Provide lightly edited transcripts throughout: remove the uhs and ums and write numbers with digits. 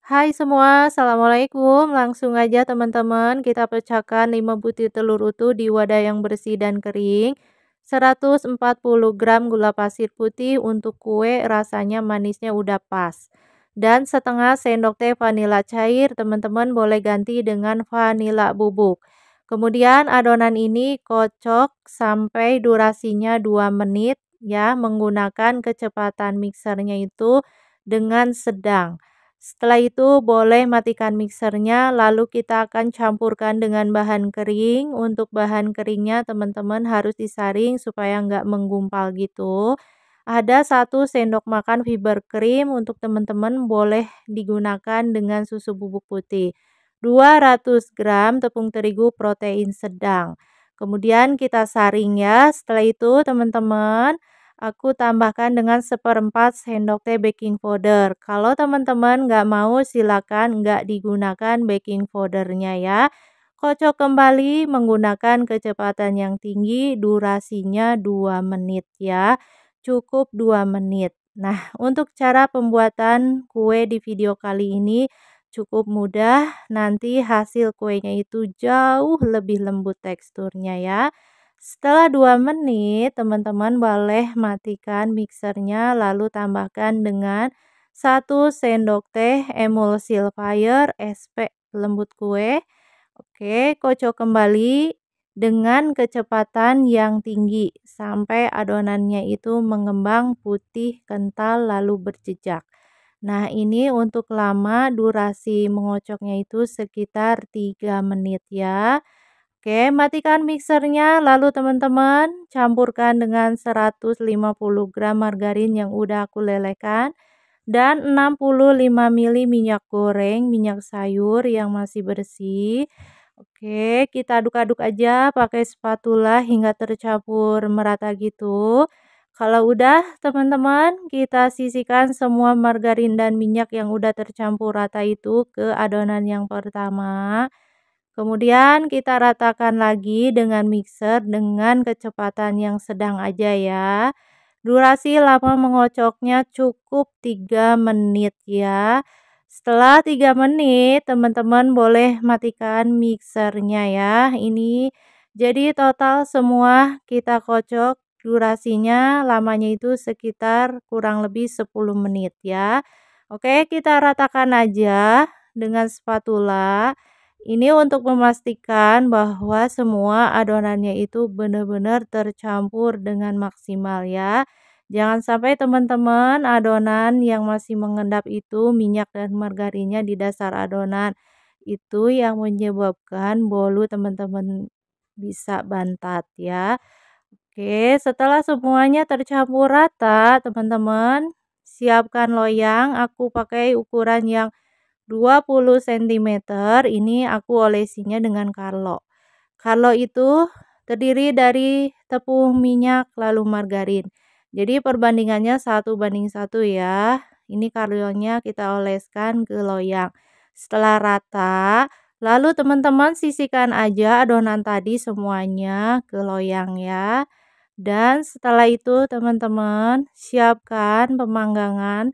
Hai semua, Assalamualaikum. Langsung aja teman-teman, kita pecahkan 5 butir telur utuh di wadah yang bersih dan kering. 140 gram gula pasir putih untuk kue rasanya manisnya udah pas. Dan setengah sendok teh vanila cair, teman-teman boleh ganti dengan vanila bubuk. Kemudian adonan ini kocok sampai durasinya 2 menit ya, menggunakan kecepatan mixernya itu dengan sedang. Setelah itu boleh matikan mixernya, lalu kita akan campurkan dengan bahan kering. Untuk bahan keringnya teman-teman harus disaring supaya nggak menggumpal gitu. Ada 1 sendok makan fiber cream untuk teman-teman boleh digunakan dengan susu bubuk putih. 200 gram tepung terigu protein sedang. Kemudian kita saring ya. Setelah itu teman-teman, aku tambahkan dengan 1/4 sendok teh baking powder. Kalau teman-teman nggak mau silakan nggak digunakan baking powdernya ya. Kocok kembali menggunakan kecepatan yang tinggi, durasinya 2 menit ya. Cukup 2 menit. Nah, untuk cara pembuatan kue di video kali ini cukup mudah. Nanti hasil kuenya itu jauh lebih lembut teksturnya ya. Setelah 2 menit, teman-teman boleh matikan mixernya lalu tambahkan dengan 1 sendok teh emulsifier SP lembut kue. Oke, kocok kembali dengan kecepatan yang tinggi sampai adonannya itu mengembang putih kental lalu berjejak. Nah, ini untuk lama durasi mengocoknya itu sekitar 3 menit ya. Oke, matikan mixernya lalu teman-teman campurkan dengan 150 gram margarin yang udah aku lelehkan dan 65 ml minyak goreng, minyak sayur yang masih bersih. Oke, kita aduk-aduk aja pakai spatula hingga tercampur merata gitu. Kalau udah teman-teman, kita sisihkan semua margarin dan minyak yang udah tercampur rata itu ke adonan yang pertama. Kemudian kita ratakan lagi dengan mixer dengan kecepatan yang sedang aja ya. Durasi lama mengocoknya cukup 3 menit ya. Setelah 3 menit, teman-teman boleh matikan mixernya ya. Ini jadi total semua kita kocok durasinya lamanya itu sekitar kurang lebih 10 menit ya. Oke, kita ratakan aja dengan spatula. Ini untuk memastikan bahwa semua adonannya itu benar-benar tercampur dengan maksimal ya. Jangan sampai teman-teman adonan yang masih mengendap itu minyak dan margarinnya di dasar adonan. Itu yang menyebabkan bolu teman-teman bisa bantat ya. Oke, setelah semuanya tercampur rata, teman-teman siapkan loyang. Aku pakai ukuran yang 20 sentimeter, ini aku olesinya dengan Carlo. Carlo itu terdiri dari tepung, minyak, lalu margarin. Jadi perbandingannya 1:1 ya. Ini Carlo-nya kita oleskan ke loyang. Setelah rata, lalu teman-teman sisihkan aja adonan tadi semuanya ke loyang ya. Dan setelah itu teman-teman siapkan pemanggangan.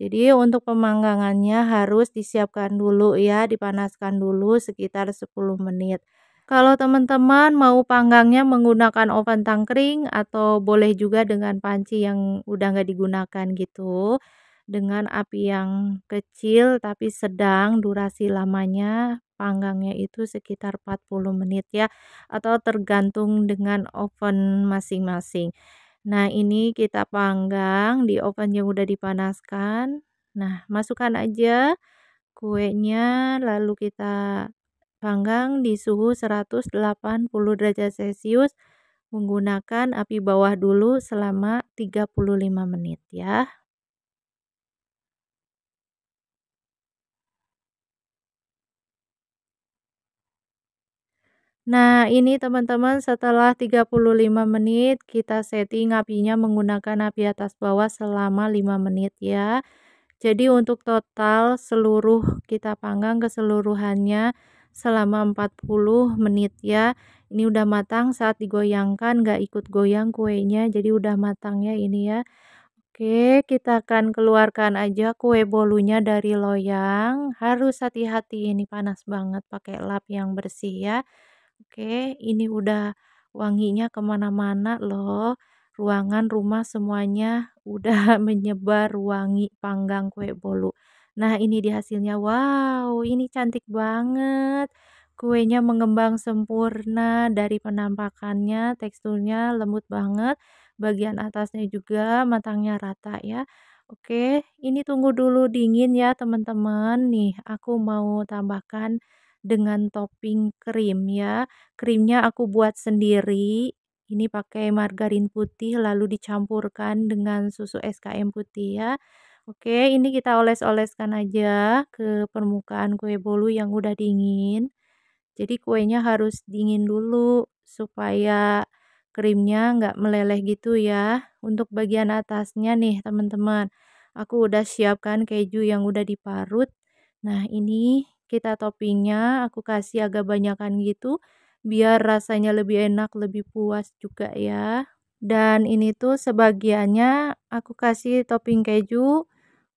Jadi untuk pemanggangannya harus disiapkan dulu ya, dipanaskan dulu sekitar 10 menit. Kalau teman-teman mau panggangnya menggunakan oven tangkring atau boleh juga dengan panci yang udah nggak digunakan gitu. Dengan api yang kecil tapi sedang durasi lamanya panggangnya itu sekitar 40 menit ya, atau tergantung dengan oven masing-masing. Nah, ini kita panggang di oven yang udah dipanaskan. Nah, masukkan aja kuenya lalu kita panggang di suhu 180 derajat Celcius menggunakan api bawah dulu selama 35 menit ya. Nah, ini teman-teman setelah 35 menit kita setting apinya menggunakan api atas bawah selama 5 menit ya. Jadi untuk total seluruh kita panggang keseluruhannya selama 40 menit ya. Ini udah matang saat digoyangkan nggak ikut goyang kuenya jadi udah matang ya ini ya. Oke, kita akan keluarkan aja kue bolunya dari loyang. Harus hati-hati, ini panas banget, pakai lap yang bersih ya. Oke, ini udah wanginya kemana-mana loh. Ruangan, rumah semuanya udah menyebar wangi panggang kue bolu. Nah, ini di hasilnya. Wow, ini cantik banget. Kuenya mengembang sempurna dari penampakannya, teksturnya lembut banget. Bagian atasnya juga matangnya rata ya. Oke, ini tunggu dulu dingin ya teman-teman. Nih, aku mau tambahkan dengan topping krim ya. Krimnya aku buat sendiri. Ini pakai margarin putih lalu dicampurkan dengan susu SKM putih ya. Oke, ini kita oles-oleskan aja ke permukaan kue bolu yang udah dingin. Jadi kuenya harus dingin dulu supaya krimnya nggak meleleh gitu ya. Untuk bagian atasnya nih teman-teman, aku udah siapkan keju yang udah diparut. Nah ini kita toppingnya aku kasih agak banyakan gitu biar rasanya lebih enak, lebih puas juga ya. Dan ini tuh sebagiannya aku kasih topping keju.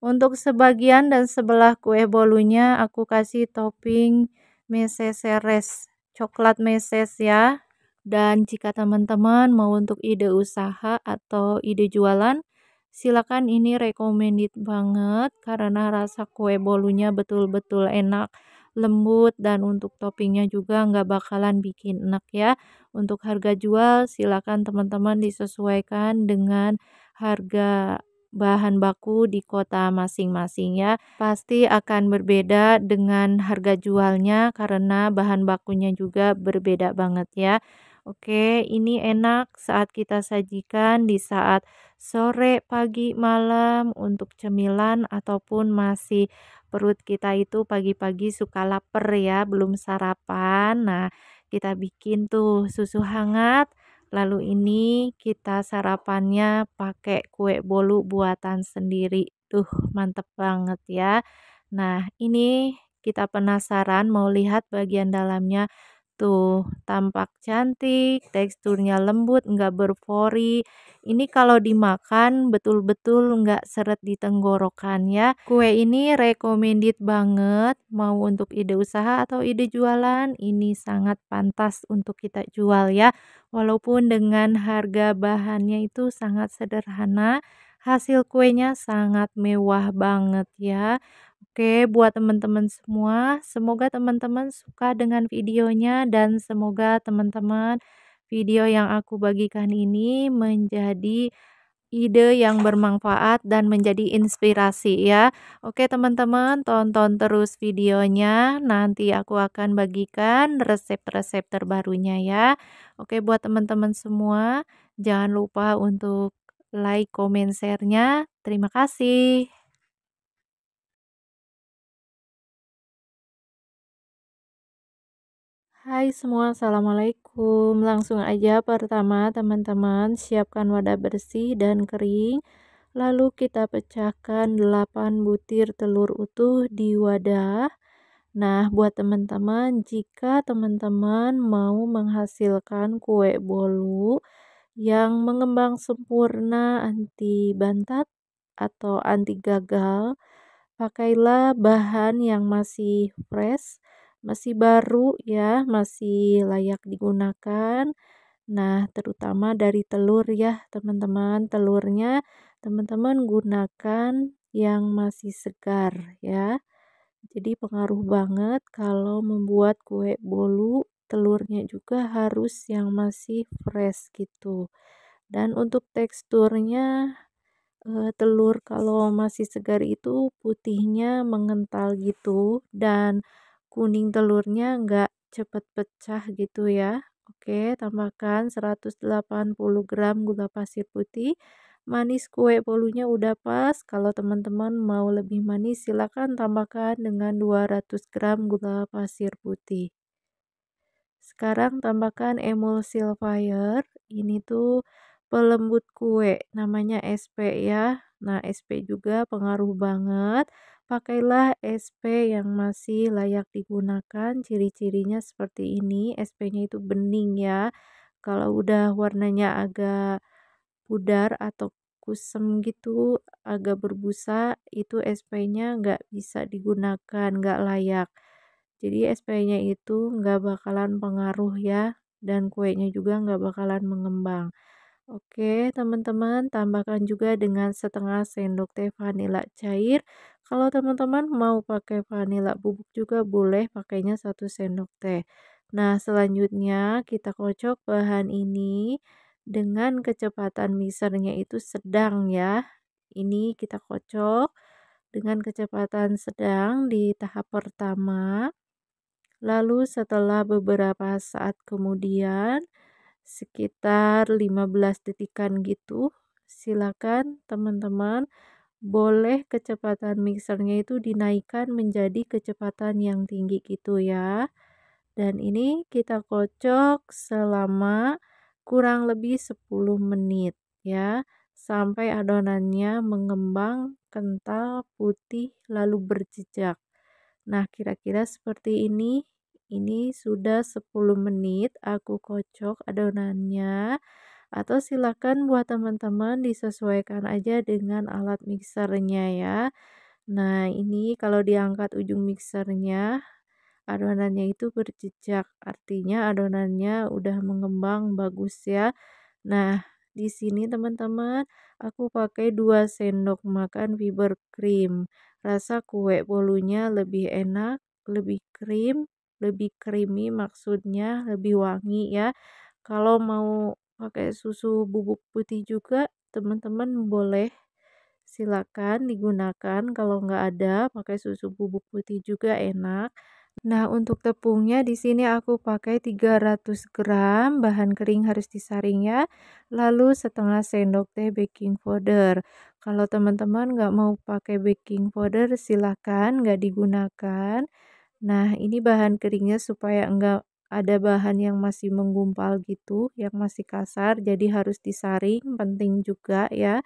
Untuk sebagian dan sebelah kue bolunya aku kasih topping meses seres, coklat meses ya. Dan jika teman-teman mau untuk ide usaha atau ide jualan, silakan, ini recommended banget karena rasa kue bolunya betul-betul enak, lembut, dan untuk toppingnya juga nggak bakalan bikin enak ya. Untuk harga jual silakan teman-teman disesuaikan dengan harga bahan baku di kota masing-masing ya. Pasti akan berbeda dengan harga jualnya karena bahan bakunya juga berbeda banget ya. Oke, ini enak saat kita sajikan di saat sore, pagi, malam untuk cemilan ataupun masih perut kita itu pagi-pagi suka lapar ya, belum sarapan. Nah, kita bikin tuh susu hangat. Lalu ini kita sarapannya pakai kue bolu buatan sendiri. Tuh, mantep banget ya. Nah, ini kita penasaran mau lihat bagian dalamnya. Tuh, tampak cantik, teksturnya lembut, nggak berpori. Ini kalau dimakan betul-betul nggak seret di tenggorokan ya. Kue ini recommended banget, mau untuk ide usaha atau ide jualan, ini sangat pantas untuk kita jual ya. Walaupun dengan harga bahannya itu sangat sederhana, hasil kuenya sangat mewah banget ya. Oke, buat teman-teman semua, semoga teman-teman suka dengan videonya dan semoga teman-teman video yang aku bagikan ini menjadi ide yang bermanfaat dan menjadi inspirasi ya. Oke teman-teman, tonton terus videonya. Nanti aku akan bagikan resep-resep terbarunya ya. Oke, buat teman-teman semua, jangan lupa untuk like, comment, share-nya. Terima kasih. Hai semua, assalamualaikum. Langsung aja, pertama teman-teman siapkan wadah bersih dan kering. Lalu kita pecahkan 8 butir telur utuh di wadah. Nah, buat teman-teman, jika teman-teman mau menghasilkan kue bolu yang mengembang sempurna, anti bantat atau anti gagal, pakailah bahan yang masih fresh, masih baru ya, masih layak digunakan. Nah, terutama dari telur ya, teman-teman. Telurnya teman-teman gunakan yang masih segar ya. Jadi pengaruh banget kalau membuat kue bolu, telurnya juga harus yang masih fresh gitu. Dan untuk teksturnya, telur kalau masih segar itu putihnya mengental gitu dan kuning telurnya nggak cepet pecah gitu ya. Oke, tambahkan 180 gram gula pasir putih. Manis kue bolunya udah pas. Kalau teman-teman mau lebih manis silakan tambahkan dengan 200 gram gula pasir putih. Sekarang tambahkan emulsifier, ini tuh pelembut kue, namanya SP ya. Nah, SP juga pengaruh banget. Pakailah SP yang masih layak digunakan, ciri-cirinya seperti ini. SP-nya itu bening ya. Kalau udah warnanya agak pudar atau kusem gitu, agak berbusa, itu SP-nya nggak bisa digunakan, nggak layak. Jadi SP-nya itu nggak bakalan pengaruh ya, dan kuenya juga nggak bakalan mengembang. Oke, teman-teman, tambahkan juga dengan setengah sendok teh vanila cair. Kalau teman-teman mau pakai vanila bubuk juga boleh, pakainya 1 sendok teh. Nah, selanjutnya kita kocok bahan ini dengan kecepatan mixernya itu sedang ya. Ini kita kocok dengan kecepatan sedang di tahap pertama. Lalu setelah beberapa saat kemudian, sekitar 15 detikan gitu, silakan teman-teman boleh kecepatan mixernya itu dinaikkan menjadi kecepatan yang tinggi gitu ya. Dan ini kita kocok selama kurang lebih 10 menit ya, sampai adonannya mengembang, kental, putih, lalu berjejak. Nah, kira-kira seperti ini. Ini sudah 10 menit aku kocok adonannya. Atau silakan buat teman-teman disesuaikan aja dengan alat mixernya ya. Nah, ini kalau diangkat ujung mixernya, adonannya itu berjejak. Artinya adonannya udah mengembang bagus ya. Nah, di sini teman-teman, aku pakai 2 sendok makan fiber cream. Rasa kue bolunya lebih enak, lebih krim, lebih creamy maksudnya, lebih wangi ya. Kalau mau pakai susu bubuk putih juga, teman-teman boleh silakan digunakan. Kalau nggak ada, pakai susu bubuk putih juga enak. Nah, untuk tepungnya di sini aku pakai 300 gram, bahan kering harus disaring ya. Lalu setengah sendok teh baking powder. Kalau teman-teman nggak mau pakai baking powder, silakan nggak digunakan. Nah, ini bahan keringnya supaya enggak ada bahan yang masih menggumpal gitu, yang masih kasar, jadi harus disaring, penting juga ya.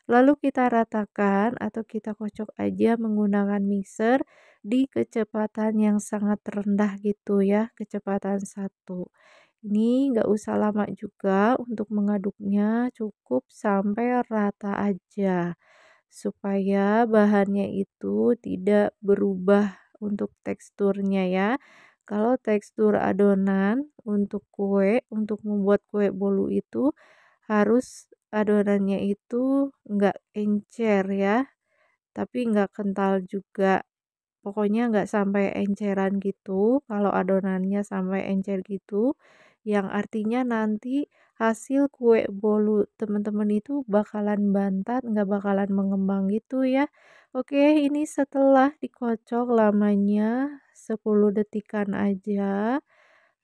Lalu kita ratakan atau kita kocok aja menggunakan mixer di kecepatan yang sangat rendah gitu ya, kecepatan 1. Ini nggak usah lama juga untuk mengaduknya, cukup sampai rata aja. Supaya bahannya itu tidak berubah untuk teksturnya ya. Kalau tekstur adonan untuk kue, untuk membuat kue bolu itu harus adonannya itu nggak encer ya, tapi nggak kental juga. Pokoknya nggak sampai enceran gitu, kalau adonannya sampai encer gitu, yang artinya nanti hasil kue bolu teman-teman itu bakalan bantat, nggak bakalan mengembang gitu ya. Oke, ini setelah dikocok lamanya 10 detikan aja.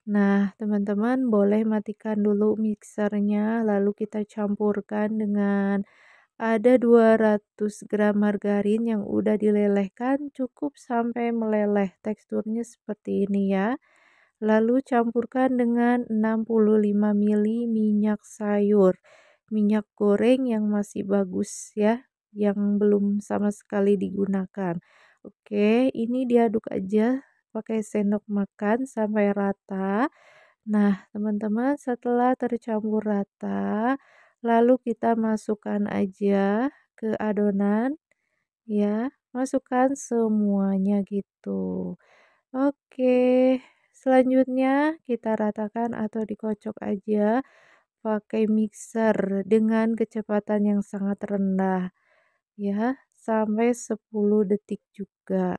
Nah, teman-teman boleh matikan dulu mixernya, lalu kita campurkan dengan ada 200 gram margarin yang udah dilelehkan, cukup sampai meleleh. Teksturnya seperti ini ya. Lalu campurkan dengan 65 ml minyak sayur. Minyak goreng yang masih bagus ya, yang belum sama sekali digunakan. Oke, ini diaduk aja pakai sendok makan sampai rata. Nah, teman-teman, setelah tercampur rata, lalu kita masukkan aja ke adonan ya, masukkan semuanya gitu. Oke, selanjutnya kita ratakan atau dikocok aja pakai mixer dengan kecepatan yang sangat rendah ya, sampai 10 detik juga.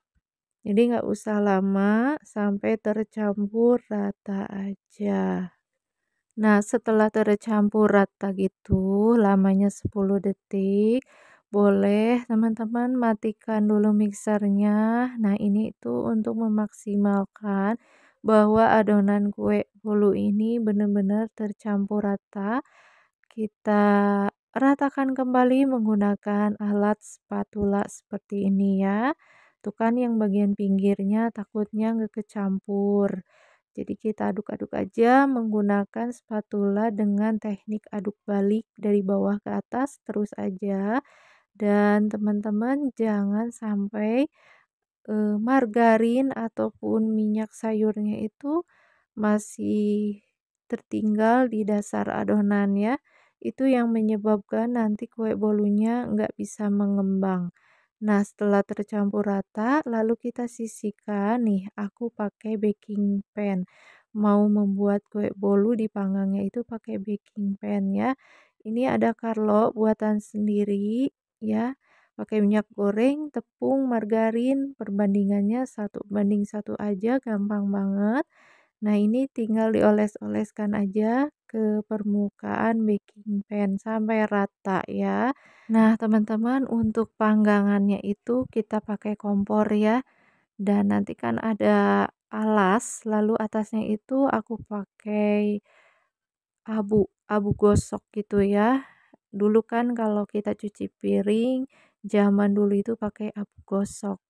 Jadi nggak usah lama, sampai tercampur rata aja. Nah, setelah tercampur rata gitu, lamanya 10 detik, boleh teman-teman matikan dulu mixernya. Nah, ini itu untuk memaksimalkan bahwa adonan kue bolu ini benar-benar tercampur rata. Kita ratakan kembali menggunakan alat spatula seperti ini ya. Tuh kan yang bagian pinggirnya takutnya nggak kecampur. Jadi kita aduk-aduk aja menggunakan spatula dengan teknik aduk balik dari bawah ke atas terus aja. Dan teman-teman jangan sampai margarin ataupun minyak sayurnya itu masih tertinggal di dasar adonan ya. itu yang menyebabkan nanti kue bolunya nggak bisa mengembang. Nah, setelah tercampur rata, lalu kita sisihkan nih, aku pakai baking pan. Mau membuat kue bolu dipanggangnya itu pakai baking pan ya. Ini ada Carlo buatan sendiri ya. Pakai minyak goreng, tepung, margarin, perbandingannya 1:1 aja, gampang banget. Nah, ini tinggal dioles-oleskan aja ke permukaan baking pan sampai rata ya. Nah, teman-teman, untuk panggangannya itu kita pakai kompor ya. Dan nanti kan ada alas, lalu atasnya itu aku pakai abu gosok gitu ya. Dulu kan kalau kita cuci piring, zaman dulu itu pakai abu gosok.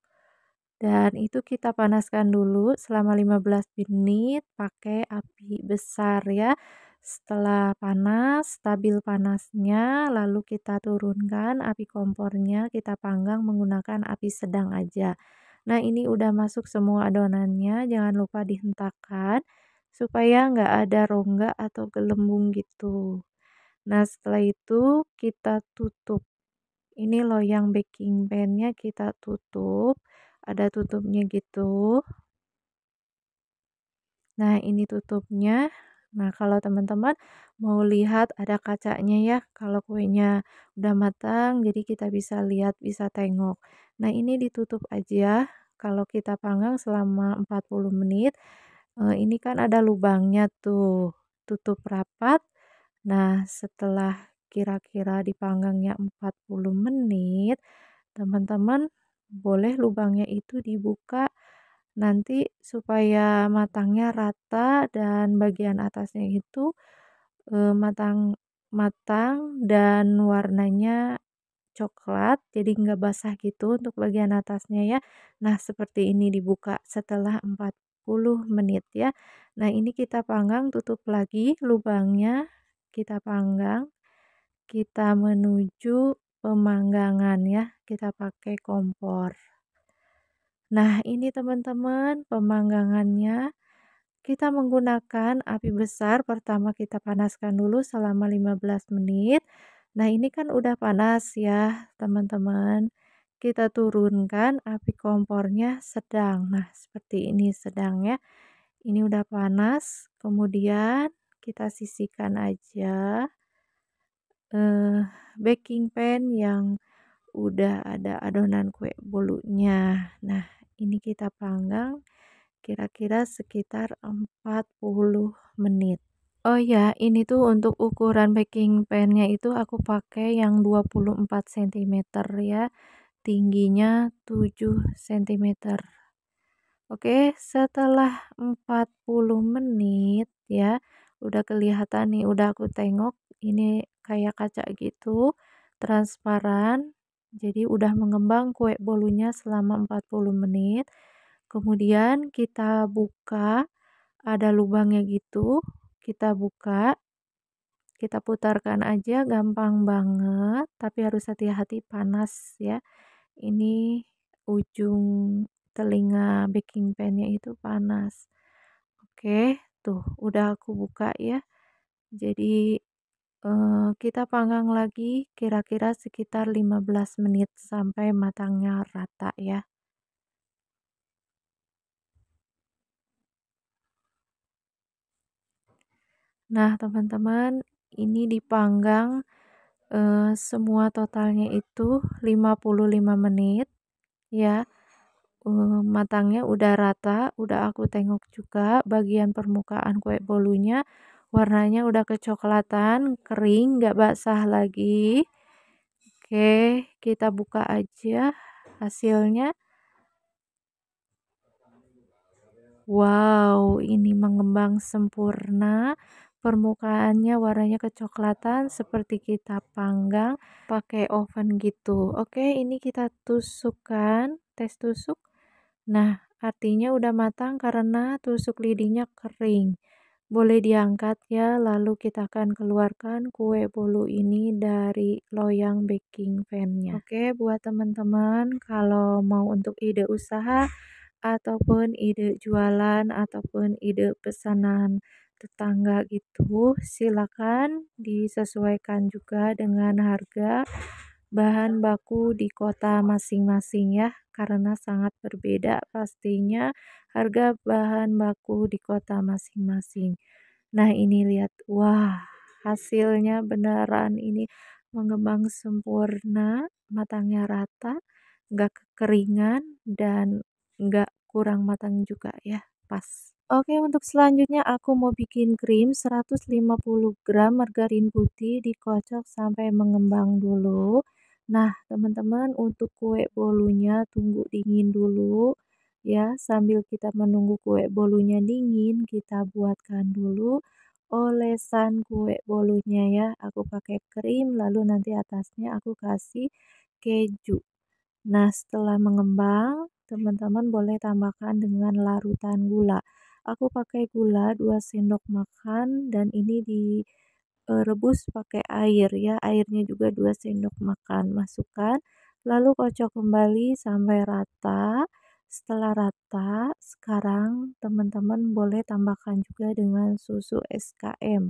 Dan itu kita panaskan dulu selama 15 menit pakai api besar ya. Setelah panas, stabil panasnya, lalu kita turunkan api kompornya, kita panggang menggunakan api sedang aja. Nah, ini udah masuk semua adonannya, jangan lupa dihentakkan supaya nggak ada rongga atau gelembung gitu. Nah, setelah itu kita tutup. Ini loyang baking pan-nya kita tutup, ada tutupnya gitu. Nah, ini tutupnya. Nah, kalau teman-teman mau lihat ada kacanya ya, kalau kuenya udah matang, jadi kita bisa lihat, bisa tengok. Nah, ini ditutup aja. Kalau kita panggang selama 40 menit, ini kan ada lubangnya tuh, tutup rapat. Nah, setelah kira-kira dipanggangnya 40 menit, teman-teman boleh lubangnya itu dibuka nanti supaya matangnya rata dan bagian atasnya itu matang matang dan warnanya coklat, jadi nggak basah gitu untuk bagian atasnya ya. Nah, seperti ini dibuka setelah 40 menit ya. Nah, ini kita panggang, tutup lagi lubangnya, kita panggang, kita menuju pemanggangan ya, kita pakai kompor. Nah, ini teman-teman pemanggangannya. Kita menggunakan api besar, pertama kita panaskan dulu selama 15 menit. Nah, ini kan udah panas ya, teman-teman. Kita turunkan api kompornya sedang. Nah, seperti ini sedang ya. Ini udah panas, kemudian kita sisihkan aja eh baking pan yang udah ada adonan kue bolunya. Nah, ini kita panggang kira-kira sekitar 40 menit. Oh ya, ini tuh untuk ukuran baking pan-nya itu aku pakai yang 24 cm ya, tingginya 7 cm. Oke, setelah 40 menit ya, udah kelihatan nih, udah aku tengok ini kayak kaca gitu, transparan. Jadi udah mengembang kue bolunya selama 40 menit. Kemudian kita buka, ada lubangnya gitu, kita buka, kita putarkan aja gampang banget, tapi harus hati-hati panas ya. Ini ujung telinga baking pan-nya itu panas. Oke, tuh udah aku buka ya. Jadi kita panggang lagi kira-kira sekitar 15 menit sampai matangnya rata ya. Nah, teman-teman, ini dipanggang semua totalnya itu 55 menit ya. Matangnya udah rata, udah aku tengok juga bagian permukaan kue bolunya warnanya udah kecoklatan, kering, nggak basah lagi. Oke, kita buka aja hasilnya. Wow, ini mengembang sempurna. Permukaannya warnanya kecoklatan seperti kita panggang pakai oven gitu. Oke, ini kita tusukkan, tes tusuk. Nah, artinya udah matang karena tusuk lidinya kering. Boleh diangkat ya, lalu kita akan keluarkan kue bolu ini dari loyang baking pan-nya. Oke, buat teman-teman kalau mau untuk ide usaha ataupun ide jualan ataupun ide pesanan tetangga gitu, silakan disesuaikan juga dengan harga bahan baku di kota masing-masing ya, karena sangat berbeda pastinya harga bahan baku di kota masing-masing. Nah, ini lihat, wah, hasilnya beneran ini mengembang sempurna, matangnya rata, nggak kekeringan, dan nggak kurang matang juga ya, pas. Oke, untuk selanjutnya aku mau bikin krim 150 gram margarin putih dikocok sampai mengembang dulu. Nah, teman-teman, untuk kue bolunya tunggu dingin dulu ya. Sambil kita menunggu kue bolunya dingin, kita buatkan dulu olesan kue bolunya ya. Aku pakai krim, lalu nanti atasnya aku kasih keju. Nah, setelah mengembang, teman-teman boleh tambahkan dengan larutan gula. Aku pakai gula 2 sendok makan dan ini direbus pakai air ya. Airnya juga 2 sendok makan. Masukkan, lalu kocok kembali sampai rata. Setelah rata, sekarang teman-teman boleh tambahkan juga dengan susu SKM.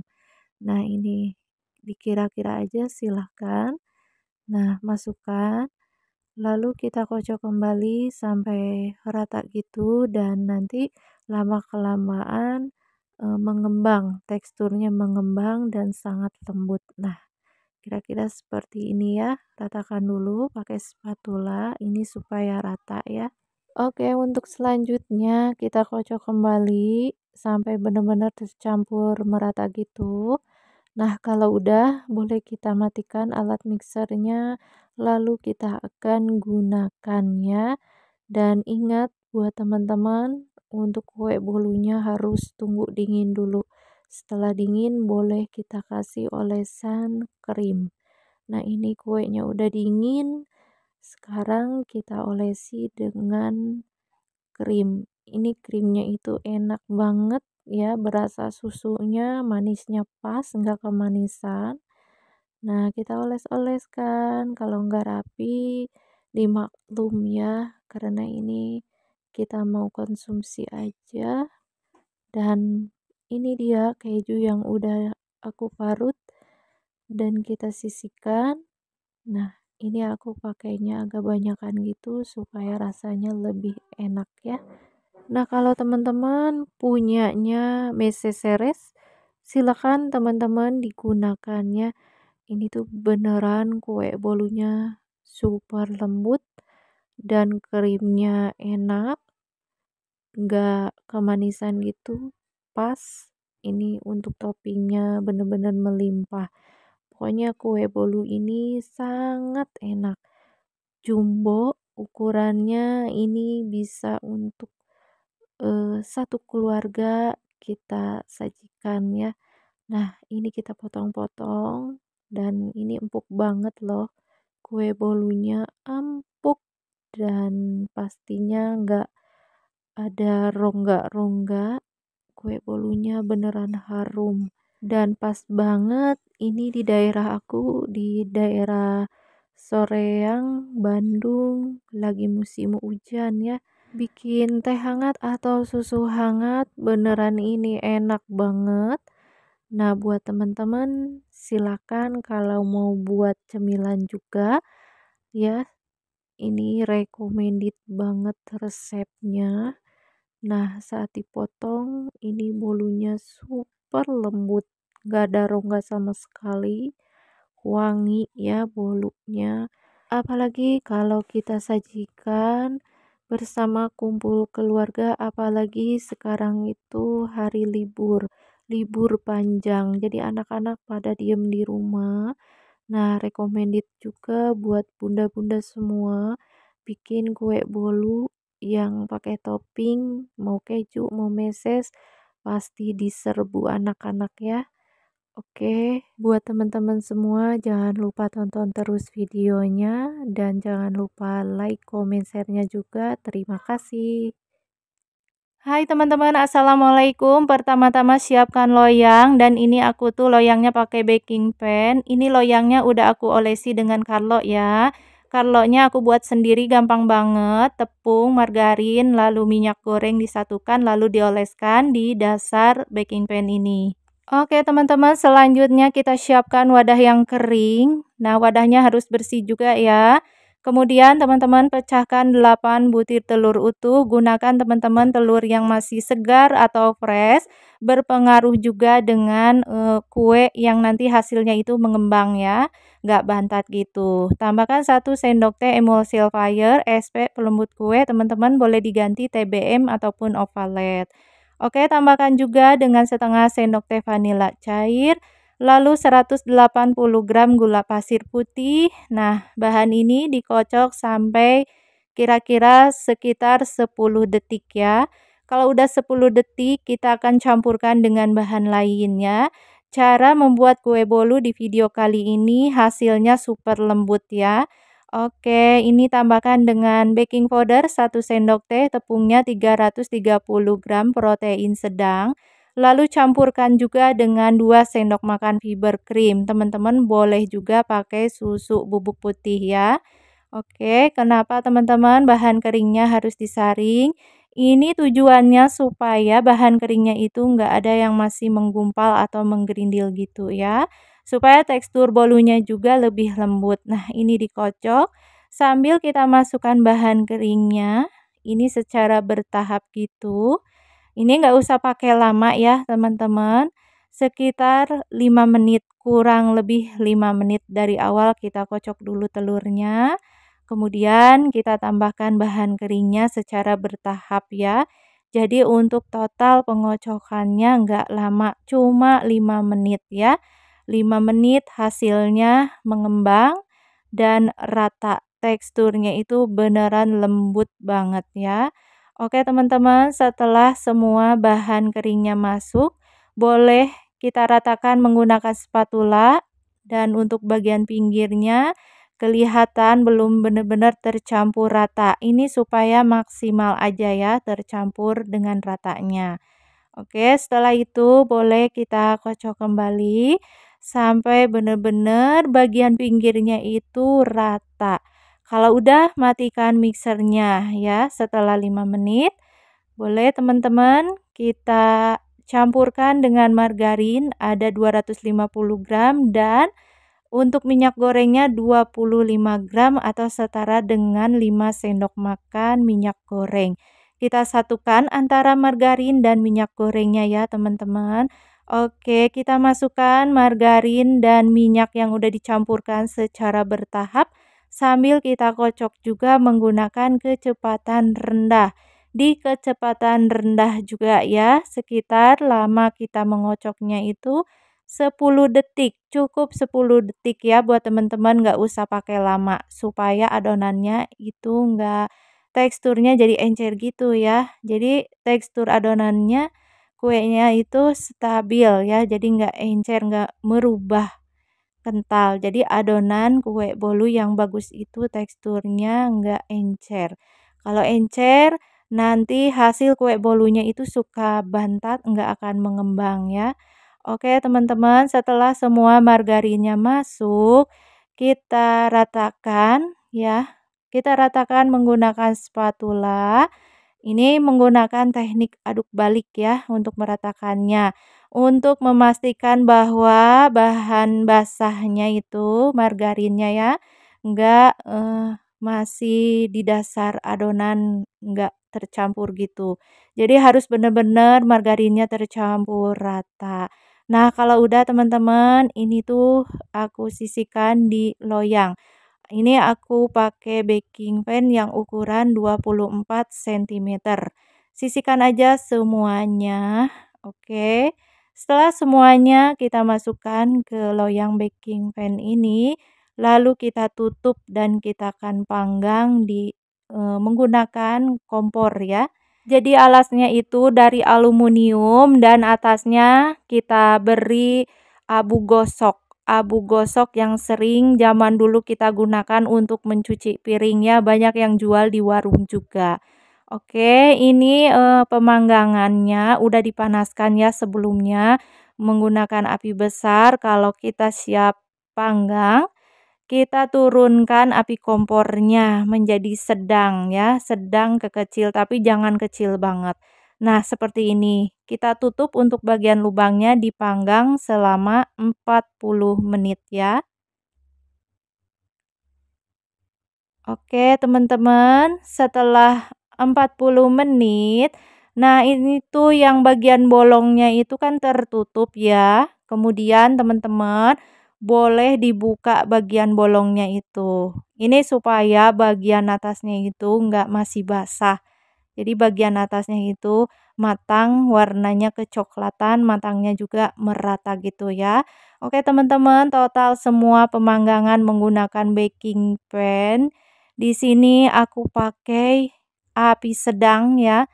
Nah, ini dikira-kira aja silahkan. Nah, masukkan. Lalu kita kocok kembali sampai rata gitu dan nanti lama-kelamaan mengembang, teksturnya mengembang dan sangat lembut. Nah, kira-kira seperti ini ya. Ratakan dulu pakai spatula ini supaya rata ya. Oke, untuk selanjutnya kita kocok kembali sampai benar-benar tercampur merata gitu. Nah, kalau udah boleh kita matikan alat mixernya, lalu kita akan gunakannya. Dan ingat buat teman-teman, untuk kue bolunya harus tunggu dingin dulu. Setelah dingin boleh kita kasih olesan krim. Nah, ini kuenya udah dingin. Sekarang kita olesi dengan krim. Ini krimnya itu enak banget ya, berasa susunya, manisnya pas, nggak kemanisan. Nah, kita oles-oleskan, kalau nggak rapi, dimaklum ya, karena ini kita mau konsumsi aja. Dan ini dia keju yang udah aku parut dan kita sisihkan. Nah, ini aku pakainya agak banyakan gitu supaya rasanya lebih enak ya. Nah, kalau teman-teman punyanya meseseres, silakan teman-teman digunakannya. Ini tuh beneran kue bolunya super lembut dan krimnya enak, nggak kemanisan gitu, pas. Ini untuk toppingnya bener-bener melimpah. Pokoknya kue bolu ini sangat enak. Jumbo ukurannya ini bisa untuk satu keluarga kita sajikan ya. Nah, ini kita potong-potong dan ini empuk banget loh. Kue bolunya empuk dan pastinya nggak ada rongga-rongga. Kue bolunya beneran harum dan pas banget ini di daerah aku, di daerah Soreang, Bandung, lagi musim hujan ya. Bikin teh hangat atau susu hangat beneran ini enak banget. Nah, buat teman-teman silakan kalau mau buat cemilan juga ya. Ini recommended banget resepnya. Nah, saat dipotong ini bolunya super lembut, gak ada rongga sama sekali, wangi ya bolunya. Apalagi kalau kita sajikan bersama kumpul keluarga, apalagi sekarang itu hari libur, libur panjang. Jadi anak-anak pada diem di rumah. Nah, recommended juga buat bunda-bunda semua bikin kue bolu yang pakai topping, mau keju, mau meses, pasti diserbu anak-anak ya. Oke, buat teman-teman semua jangan lupa tonton terus videonya dan jangan lupa like, komen, share-nya juga. Terima kasih. Hai teman-teman, assalamualaikum. Pertama-tama siapkan loyang dan ini aku tuh loyangnya pakai baking pan. Ini loyangnya udah aku olesi dengan Carlo ya. Kalaunya aku buat sendiri gampang banget, tepung, margarin, lalu minyak goreng disatukan lalu dioleskan di dasar baking pan ini. Oke teman-teman, selanjutnya kita siapkan wadah yang kering. Nah, wadahnya harus bersih juga ya. Kemudian teman-teman pecahkan 8 butir telur utuh. Gunakan teman-teman telur yang masih segar atau fresh. Berpengaruh juga dengan kue yang nanti hasilnya itu mengembang ya. Nggak bantat gitu. Tambahkan 1 sendok teh emulsifier SP pelembut kue. Teman-teman boleh diganti TBM ataupun ovalet. Oke, tambahkan juga dengan setengah sendok teh vanila cair, lalu 180 gram gula pasir putih. Nah, bahan ini dikocok sampai kira-kira sekitar 10 detik ya. Kalau udah 10 detik, kita akan campurkan dengan bahan lainnya. Cara membuat kue bolu di video kali ini hasilnya super lembut ya. Oke, ini tambahkan dengan baking powder 1 sendok teh, tepungnya 330 gram, protein sedang. Lalu campurkan juga dengan 2 sendok makan fiber cream. Teman-teman boleh juga pakai susu bubuk putih ya. Oke, kenapa teman-teman bahan keringnya harus disaring? Ini tujuannya supaya bahan keringnya itu enggak ada yang masih menggumpal atau menggerindil gitu ya. Supaya tekstur bolunya juga lebih lembut. Nah, ini dikocok sambil kita masukkan bahan keringnya. Ini secara bertahap gitu. Ini nggak usah pakai lama ya teman-teman. Sekitar 5 menit, kurang lebih 5 menit dari awal kita kocok dulu telurnya. Kemudian kita tambahkan bahan keringnya secara bertahap ya. Jadi untuk total pengocokannya nggak lama, cuma 5 menit ya. 5 menit hasilnya mengembang dan rata. Teksturnya itu beneran lembut banget ya. Oke teman-teman, setelah semua bahan keringnya masuk, boleh kita ratakan menggunakan spatula. Dan untuk bagian pinggirnya kelihatan belum benar-benar tercampur rata. Ini supaya maksimal aja ya tercampur dengan ratanya. Oke, setelah itu boleh kita kocok kembali sampai benar-benar bagian pinggirnya itu rata. Kalau udah, matikan mixernya ya setelah 5 menit. Boleh teman-teman kita campurkan dengan margarin ada 250 gram dan untuk minyak gorengnya 25 gram atau setara dengan 5 sendok makan minyak goreng. Kita satukan antara margarin dan minyak gorengnya ya teman-teman. Oke, kita masukkan margarin dan minyak yang udah dicampurkan secara bertahap sambil kita kocok juga menggunakan kecepatan rendah. Di kecepatan rendah juga ya, sekitar lama kita mengocoknya itu 10 detik, cukup 10 detik ya buat teman-teman, nggak usah pakai lama supaya adonannya itu nggak teksturnya jadi encer gitu ya. Jadi tekstur adonannya kuenya itu stabil ya, jadi nggak encer, nggak merubah kental. Jadi adonan kue bolu yang bagus itu teksturnya nggak encer. Kalau encer nanti hasil kue bolunya itu suka bantat, nggak akan mengembang ya. Oke teman-teman, setelah semua margarinnya masuk, kita ratakan ya. Kita ratakan menggunakan spatula. Ini menggunakan teknik aduk balik ya untuk meratakannya. Untuk memastikan bahwa bahan basahnya itu margarinnya ya enggak masih di dasar adonan, enggak tercampur gitu. Jadi harus benar-benar margarinnya tercampur rata. Nah, kalau udah teman-teman, ini tuh aku sisihkan di loyang. Ini aku pakai baking pan yang ukuran 24 cm. Sisihkan aja semuanya. Oke. Setelah semuanya kita masukkan ke loyang baking pan ini, lalu kita tutup dan kita akan panggang di menggunakan kompor ya. Jadi alasnya itu dari aluminium dan atasnya kita beri abu gosok. Abu gosok yang sering zaman dulu kita gunakan untuk mencuci piringnya, banyak yang jual di warung juga. Oke, ini pemanggangannya udah dipanaskan ya sebelumnya menggunakan api besar. Kalau kita siap panggang, kita turunkan api kompornya menjadi sedang ya, sedang ke kecil tapi jangan kecil banget. Nah, seperti ini. Kita tutup untuk bagian lubangnya dipanggang selama 40 menit ya. Oke, teman-teman, setelah 40 menit, nah ini tuh yang bagian bolongnya itu kan tertutup ya. Kemudian teman-teman boleh dibuka bagian bolongnya itu. Ini supaya bagian atasnya itu enggak masih basah. Jadi bagian atasnya itu matang, warnanya kecoklatan, matangnya juga merata gitu ya. Oke teman-teman, total semua pemanggangan menggunakan baking pan. Di sini aku pakai api sedang ya,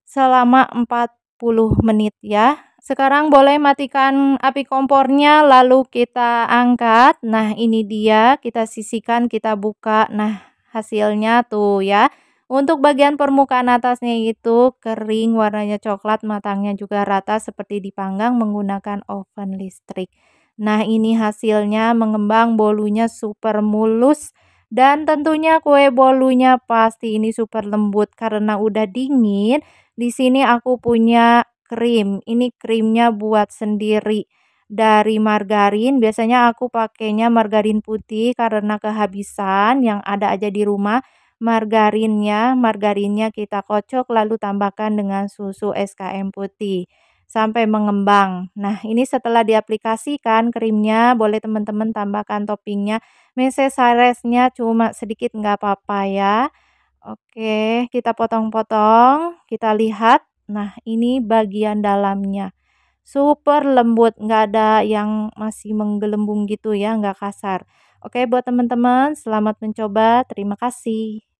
selama 40 menit ya. Sekarang boleh matikan api kompornya lalu kita angkat. Nah, ini dia, kita sisihkan, kita buka. Nah, hasilnya tuh ya. Untuk bagian permukaan atasnya itu kering, warnanya coklat, matangnya juga rata seperti dipanggang menggunakan oven listrik. Nah, ini hasilnya mengembang, bolunya super mulus dan tentunya kue bolunya pasti ini super lembut karena udah dingin. Di sini aku punya krim. Ini krimnya buat sendiri dari margarin. Biasanya aku pakainya margarin putih karena kehabisan yang ada aja di rumah. Margarinnya kita kocok lalu tambahkan dengan susu SKM putih sampai mengembang. Nah, ini setelah diaplikasikan krimnya, boleh teman-teman tambahkan toppingnya. Mesesaresnya cuma sedikit nggak apa-apa ya. Oke, kita potong-potong, kita lihat. Nah, ini bagian dalamnya. Super lembut, nggak ada yang masih menggelembung gitu ya, nggak kasar. Oke, buat teman-teman, selamat mencoba. Terima kasih.